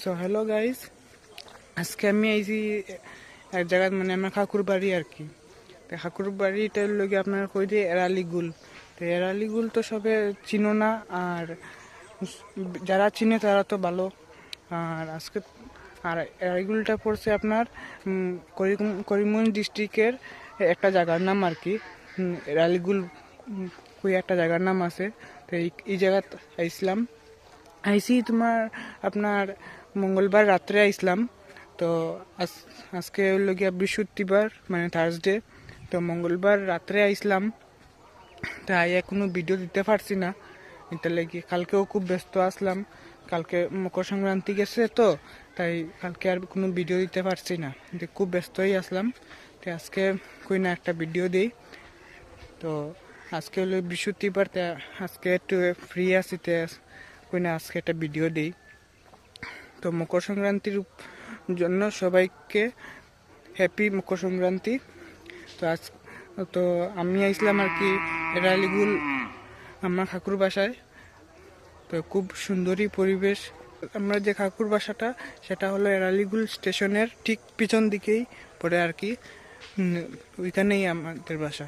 So hello guys, আজকে আমি আইছি এক জায়গায়, মানে আমার কাকুর বাড়ি আর কি। তো কাকুর বাড়িটার লগে আপনার কই যে এরালিগুল। তো এরালিগুল তো সবে চিনো না, আর যারা চিনে তারা তো ভালো। আর এরালিগুলটা পড়ছে আপনার করিমগঞ্জ ডিস্ট্রিক্টের একটা জায়গার নাম আর কি। এরালিগুল কই একটা জায়গার নাম আছে। তো এই জায়গা আইসি তোমার আপনার মঙ্গলবার রাত্রে আইসলাম। তো আজকে হইল গিয়া বৃহস্পতিবার, মানে থার্সডে। তো মঙ্গলবার রাত্রে আইসলাম। তাই কোনো ভিডিও দিতে পারছি না, এটা লাগি কালকেও খুব ব্যস্ত আসলাম। কালকে মকর সংক্রান্তি গেছে, তো তাই কালকে আর কোনো ভিডিও দিতে পারছি না, খুব ব্যস্তই আসলাম। তো আজকে কই না একটা ভিডিও দিই। তো আজকে হলো বৃহস্পতিবার, আজকে একটু ফ্রি আছি, কই না আজকে একটা ভিডিও দিই। তো মকর সংক্রান্তির জন্য সবাইকে হ্যাপি মকর সংক্রান্তি। তো আমি আইসলাম আর কি এরালিগুল আমার কাকুর বাসায়। তো খুব সুন্দরী পরিবেশ। আমরা যে কাকুর বাসাটা, সেটা হলো এরালিগুল স্টেশনের ঠিক পিছন দিকেই পড়ে আর কি। ওইখানেই আমাদের বাসা।